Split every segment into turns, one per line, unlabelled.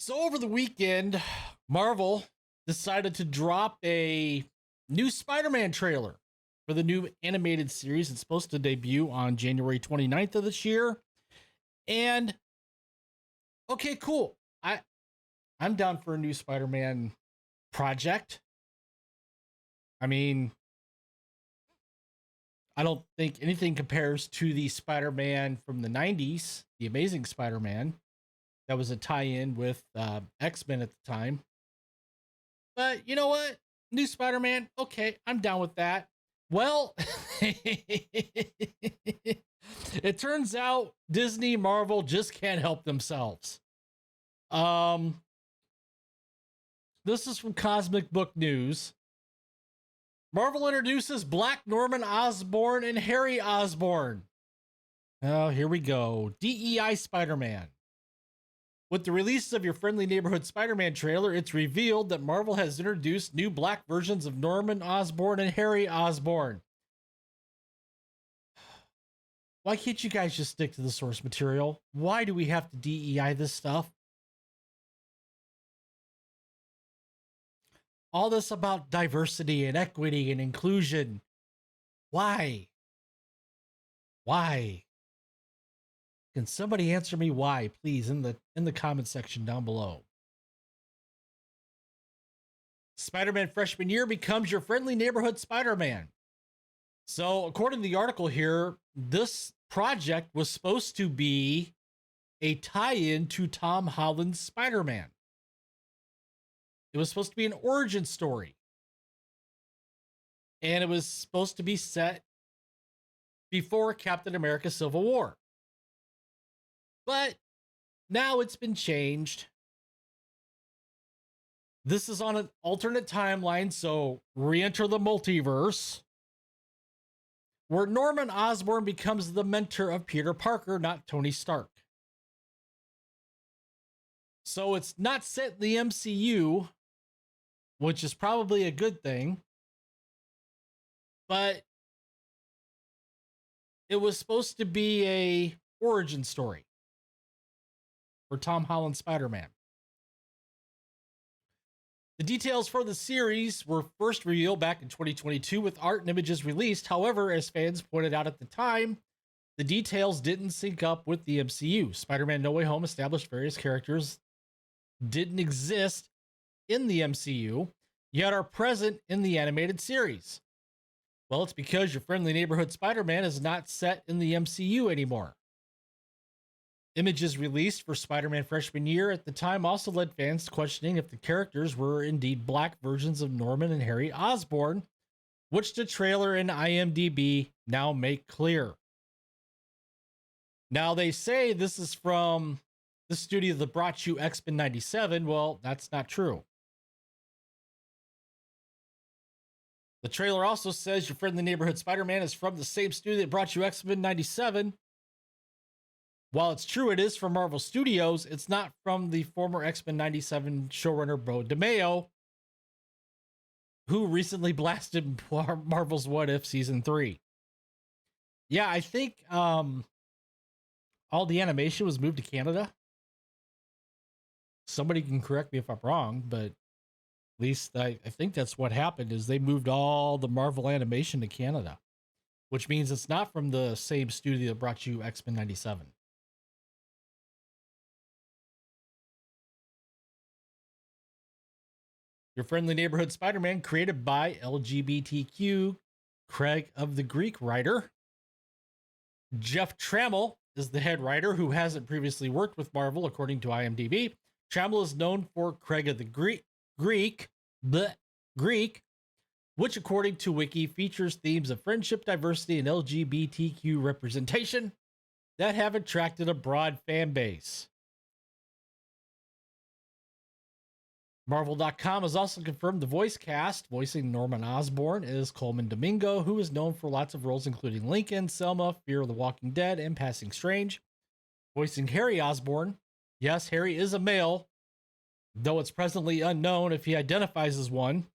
So over the weekend, Marvel decided to drop a new Spider-Man trailer for the new animated series. It's supposed to debut on January 29th of this year. And okay, cool. I'm down for a new Spider-Man project. I mean, I don't think anything compares to the Spider-Man from the 90s, the Amazing Spider-Man. That was a tie-in with X-Men at the time. But you know what? New Spider-Man, okay, I'm down with that. Well, it turns out Disney, Marvel just can't help themselves. Um, this is from Cosmic Book News. Marvel introduces Black Norman Osborn and Harry Osborn. Oh, here we go. DEI Spider-Man. With the release of your friendly neighborhood Spider-Man trailer, it's revealed that Marvel has introduced new black versions of Norman Osborn and Harry Osborn. Why can't you guys just stick to the source material? Why do we have to DEI this stuff? All this about diversity and equity and inclusion. Why? Why? Can somebody answer me why, please, in the comment section down below? Spider-Man freshman year becomes your friendly neighborhood Spider-Man. So, according to the article here, this project was supposed to be a tie-in to Tom Holland's Spider-Man. It was supposed to be an origin story. And it was supposed to be set before Captain America Civil War. But now it's been changed. This is on an alternate timeline, so re-enter the multiverse, where Norman Osborn becomes the mentor of Peter Parker, not Tony Stark. So it's not set in the MCU, which is probably a good thing, but it was supposed to be a origin story for Tom Holland's Spider-Man. The details for the series were first revealed back in 2022 with art and images released. However, as fans pointed out at the time, the details didn't sync up with the MCU. Spider-Man No Way Home established various characters didn't exist in the MCU, yet are present in the animated series. Well, it's because your friendly neighborhood Spider-Man is not set in the MCU anymore. Images released for Spider-Man freshman year at the time also led fans questioning if the characters were indeed black versions of Norman and Harry Osborn, which the trailer and IMDb now make clear. Now they say this is from the studio that brought you X-Men 97. Well, that's not true. The trailer also says your friendly neighborhood Spider-Man is from the same studio that brought you X-Men 97. While it's true it is from Marvel Studios, it's not from the former X-Men 97 showrunner Bo DeMaio, who recently blasted Marvel's What If Season 3. Yeah, I think all the animation was moved to Canada. Somebody can correct me if I'm wrong, but at least I think that's what happened, is they moved all the Marvel animation to Canada, which means it's not from the same studio that brought you X-Men 97. Your friendly neighborhood Spider-Man, created by LGBTQ Craig of the Greek writer. Jeff Trammell is the head writer, who hasn't previously worked with Marvel, according to IMDb. Trammell is known for Craig of the Greek, which, according to Wiki, features themes of friendship, diversity, and LGBTQ representation that have attracted a broad fan base. Marvel.com has also confirmed the voice cast. Voicing Norman Osborn is Coleman Domingo, who is known for lots of roles including Lincoln, Selma, Fear of the Walking Dead, and Passing Strange. Voicing Harry Osborn, yes, Harry is a male, though it's presently unknown if he identifies as one.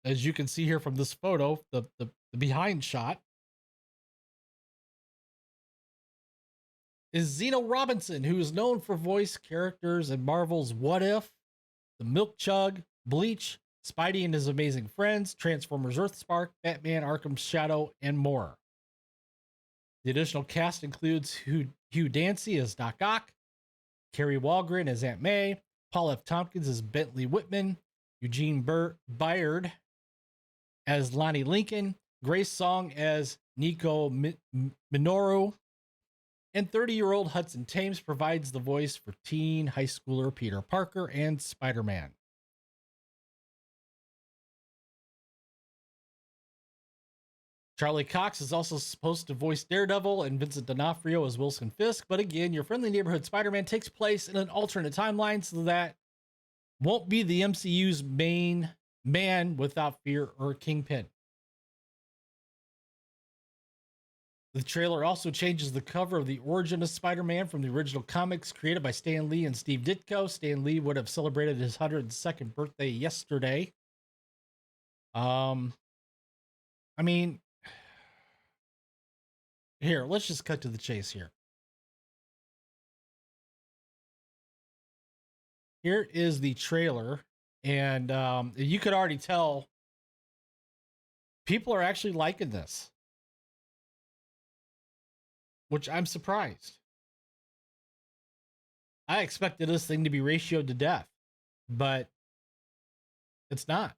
As you can see here from this photo, the behind shot, is Zeno Robinson, who is known for voice characters in Marvel's What If, The Milk Chug, Bleach, Spidey and His Amazing Friends, Transformers Earthspark, Batman Arkham Shadow, and more. The additional cast includes Hugh Dancy as Doc Ock, Carrie Walgren as Aunt May, Paul F. Tompkins as Bentley Whitman, Eugene Byard as Lonnie Lincoln, Grace Song as Nico Minoru, and 30-year-old Hudson Thames provides the voice for teen high schooler Peter Parker and Spider-Man. Charlie Cox is also supposed to voice Daredevil and Vincent D'Onofrio as Wilson Fisk, but again, your friendly neighborhood Spider-Man takes place in an alternate timeline, so that won't be the MCU's main Man Without Fear or Kingpin. The trailer also changes the cover of the origin of Spider-Man from the original comics created by Stan Lee and Steve Ditko. Stan Lee would have celebrated his 102nd birthday yesterday. I mean, here, let's just cut to the chase here. Here is the trailer, and you could already tell people are actually liking this, which I'm surprised. I expected this thing to be ratioed to death, but it's not.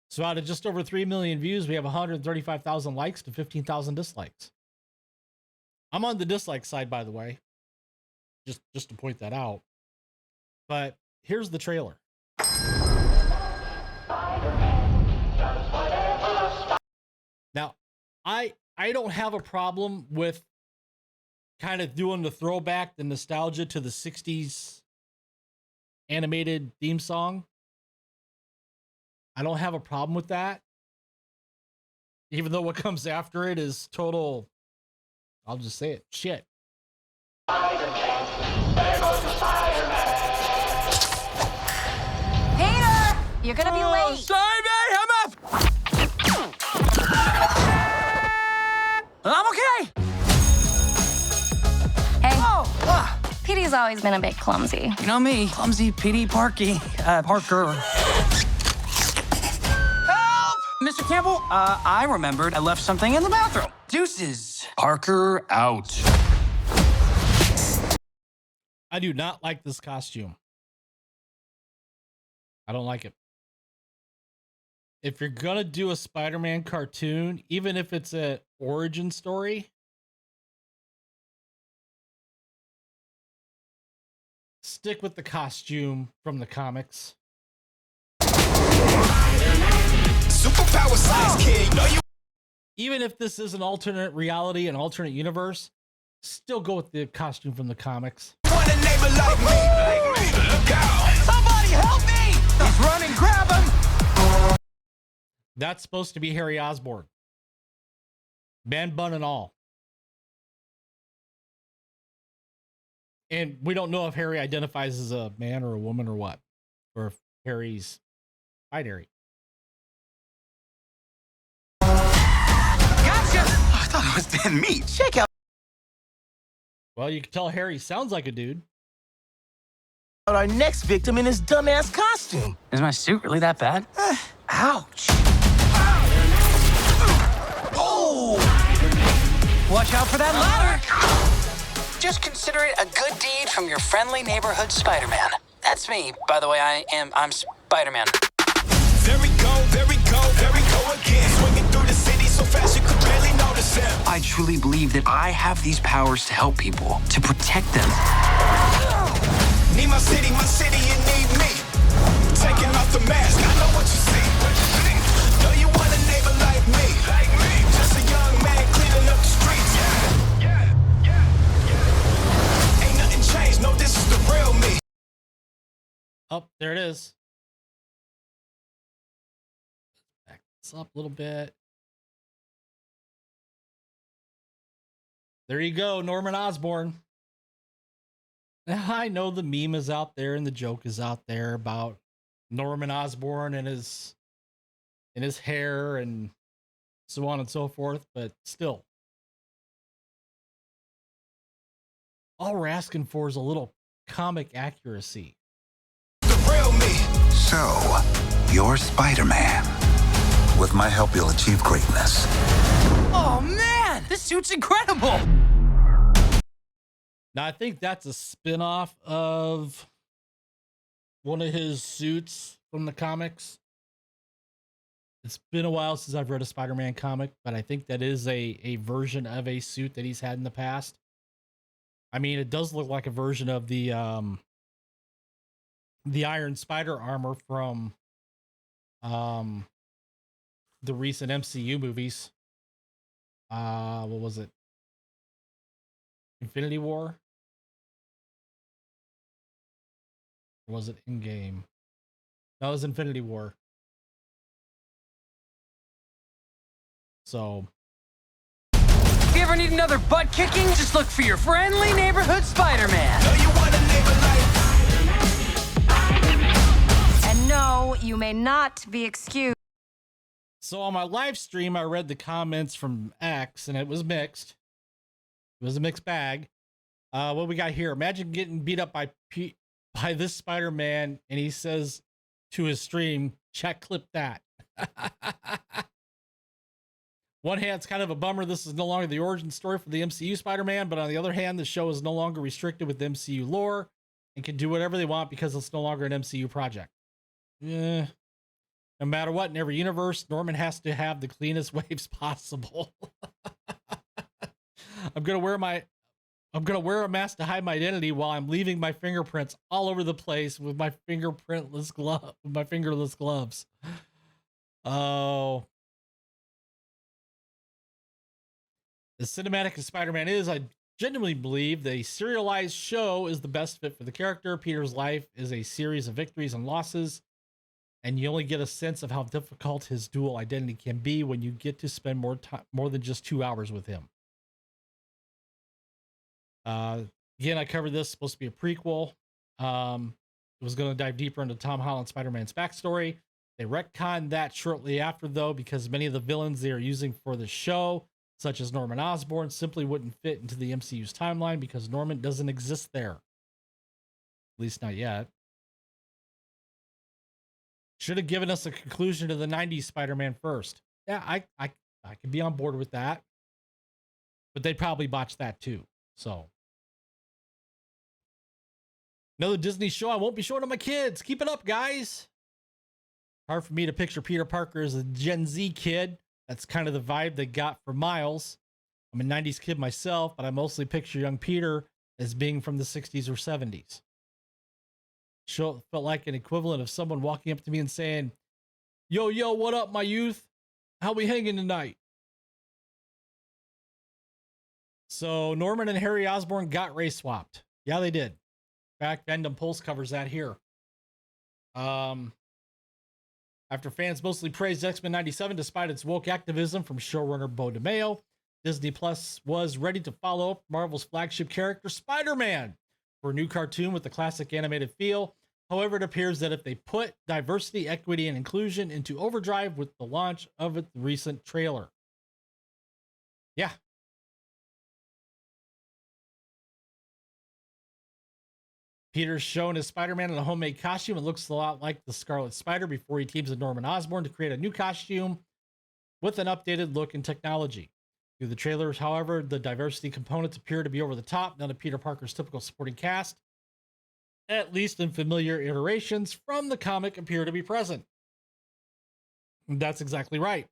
So out of just over 3 million views, we have 135,000 likes to 15,000 dislikes. I'm on the dislike side, by the way, just to point that out. But here's the trailer. Now, I don't have a problem with kind of doing the throwback, the nostalgia to the 60s animated theme song. I don't have a problem with that. Even though what comes after it is total, I'll just say it, shit.
Peter, you're gonna be late.
Sorry, man, I'm up. I'm okay.
Hey,
Oh,
Petey's always been a bit clumsy.
you know me, clumsy Petey Parker. Help! Mr. Campbell, I remembered I left something in the bathroom. Deuces. Parker out.
I do not like this costume. I don't like it. If you're gonna do a Spider-Man cartoon, even if it's an origin story, stick with the costume from the comics.
Superpower size kid, know you.
Even if this is an alternate reality, an alternate universe, still go with the costume from the comics.
Want a neighbor like me? Look out!
Somebody help me! He's running, grab him!
That's supposed to be Harry Osborn. Man bun and all. And we don't know if Harry identifies as a man or a woman or what. Or if Harry's binary.
Gotcha! I thought it was dead meat. Check out
Well, you can tell Harry sounds like a dude.
our next victim in his dumbass costume.
Is my suit really that bad?
Ouch.
Oh!
Watch out for that ladder! Just consider it a good deed from your friendly neighborhood Spider-Man. That's me, by the way. I'm Spider-Man.
There we go, there we go, there we go again. Swinging through the city so fast you could barely notice him.
I truly believe that I have these powers to help people, to protect them.
Need my city, you need me. Taking off the mask, I know what you see. Know you want a neighbor like me. Just a young man cleaning up the streets. Ain't nothing changed, no, this is the real me.
Oh, there it is. Back this up a little bit. There you go, Norman Osborn. Now, I know the meme is out there and the joke is out there about Norman Osborn and his hair and so on and so forth, but still. All we're asking for is a little comic accuracy.
The real me.
So, you're Spider-Man. With my help, you'll achieve greatness.
Oh man, this suit's incredible.
Now, I think that's a spin-off of one of his suits from the comics. It's been a while since I've read a Spider-Man comic, but I think that is a version of a suit that he's had in the past. I mean, it does look like a version of the Iron Spider armor from the recent MCU movies. What was it? Infinity War? Or was it Endgame? No, it was Infinity War. So,
If you ever need another butt kicking, just look for your friendly neighborhood Spider-Man.
Know you want a neighbor like
And no, you may not be excused.
so on my live stream, I read the comments from X, and it was mixed. It was a mixed bag. What we got here? Imagine getting beat up by this Spider-Man, and he says to his stream, "Check clip that." One hand, it's kind of a bummer. This is no longer the origin story for the MCU Spider-Man, but on the other hand, the show is no longer restricted with MCU lore and can do whatever they want because it's no longer an MCU project. Yeah. No matter what, in every universe, Norman has to have the cleanest waves possible. I'm gonna wear a mask to hide my identity while I'm leaving my fingerprints all over the place with my fingerless gloves. Oh. As cinematic as Spider-Man is, I genuinely believe the serialized show is the best fit for the character. Peter's life is a series of victories and losses, and you only get a sense of how difficult his dual identity can be when you get to spend more than just 2 hours with him. Again, I covered this, supposed to be a prequel. It was going to dive deeper into Tom Holland Spider-Man's backstory. They retconned that shortly after, though, because many of the villains they are using for the show, such as Norman Osborn, simply wouldn't fit into the MCU's timeline because Norman doesn't exist there. At least not yet. Should have given us a conclusion to the 90s Spider-Man first. Yeah, I could be on board with that. But they'd probably botch that too. So, another Disney show I won't be showing to my kids. Keep it up, guys. Hard for me to picture Peter Parker as a Gen Z kid. That's kind of the vibe they got for Miles. I'm a 90s kid myself, but I mostly picture young Peter as being from the 60s or 70s. Show felt like an equivalent of someone walking up to me and saying, yo, what up, my youth? How we hanging tonight? So Norman and Harry Osborn got race swapped. Yeah, they did. In fact, Fandom Pulse covers that here. After fans mostly praised X-Men 97 despite its woke activism from showrunner Bo DeMaio, Disney Plus was ready to follow up Marvel's flagship character, Spider-Man, for a new cartoon with the classic animated feel. However, it appears that if they put diversity, equity, and inclusion into overdrive with the launch of its recent trailer. Yeah. Peter's shown as Spider-Man in a homemade costume. It looks a lot like the Scarlet Spider before he teams with Norman Osborn to create a new costume with an updated look and technology. Through the trailers, however, the diversity components appear to be over the top. None of Peter Parker's typical supporting cast, at least in familiar iterations from the comic, appear to be present. And that's exactly right.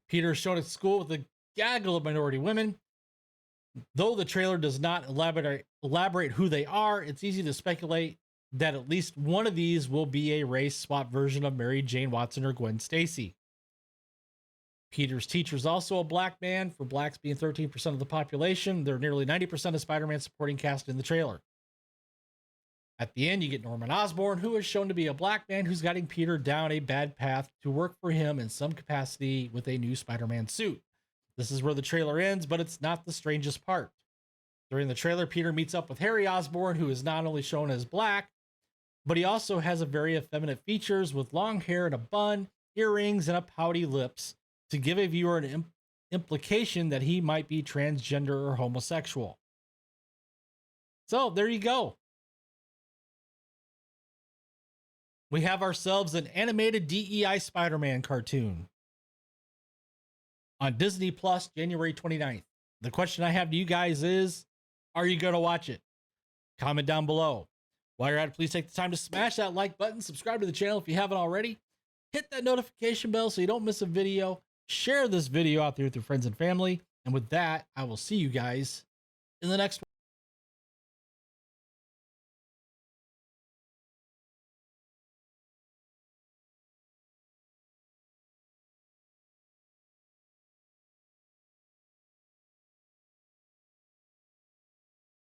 Peter is shown at school with a gaggle of minority women. Though the trailer does not elaborate who they are, it's easy to speculate that at least one of these will be a race swap version of Mary Jane Watson or Gwen Stacy. Peter's teacher is also a black man, for blacks being 13% of the population. They're nearly 90% of Spider-Man's supporting cast in the trailer. At the end, you get Norman Osborn, who is shown to be a black man who's guiding Peter down a bad path to work for him in some capacity with a new Spider-Man suit. This is where the trailer ends, but it's not the strangest part. During the trailer, Peter meets up with Harry Osborn, who is not only shown as black, but he also has a very effeminate features with long hair and a bun, earrings, and a pouty lips to give a viewer an implication that he might be transgender or homosexual. So there you go. We have ourselves an animated DEI Spider-Man cartoon on Disney Plus, January 29th. The question I have to you guys is, are you going to watch it? Comment down below. While you're at it, please take the time to smash that like button, subscribe to the channel if you haven't already, hit that notification bell so you don't miss a video, share this video out there with your friends and family, and with that, I will see you guys in the next one.